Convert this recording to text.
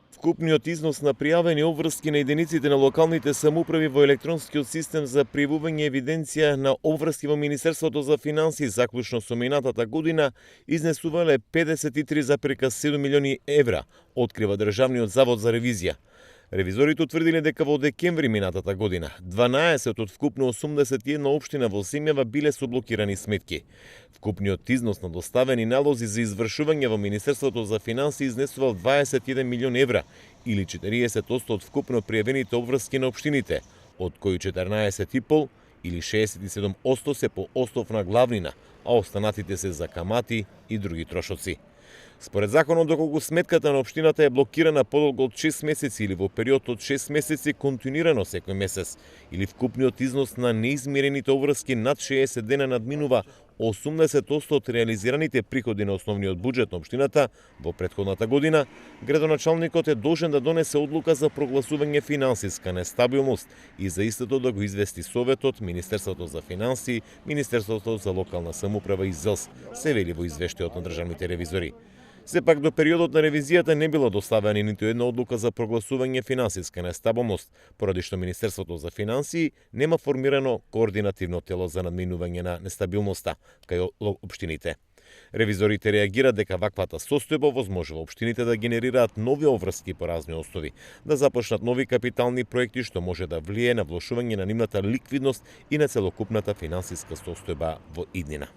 Вкупниот износ на пријавени обврски на единиците на локалните самоуправи во електронскиот систем за пријавување евиденција на обврски во Министерството за финансии заклучно со минатата година изнесувале 53,7 милиони евра, открива Државниот завод за ревизија. Ревизорите утврдиле дека во декември минатата година 12 од вкупно 81 општина во земјава биле со блокирани сметки. Вкупниот износ на доставени налози за извршување во Министерството за финансии изнесувал 21 милион евра или 40% од вкупно пријавените обврски на општините, од кои 14,5 или 67% се по основна главнина, а останатите се за камати и други трошоци. Според законот, доколку сметката на општината е блокирана подолго од 6 месеци или во период од 6 месеци континуирано секој месец, или вкупниот износ на неизмирените обврски над 60 дена надминува 80% од реализираните приходи на основниот буџет на општината во претходната година, градоначалникот е должен да донесе одлука за прогласување финансиска нестабилност и за истото да го извести Советот, Министерството за финансии, Министерството за локална самоуправа и ЗЕЛС, се вели во извештајот на државните ревизори. Сепак до периодот на ревизијата не била доставена ниту една одлука за прогласување финансиска нестабилност, поради што Министерството за финансии нема формирано координативно тело за надминување на нестабилноста кај општините. Ревизорите реагираат дека ваквата состојба возможува општините да генерираат нови обврски по разни основи, да започнат нови капитални проекти што може да влијае на влошување на нивната ликвидност и на целокупната финансиска состојба во иднина.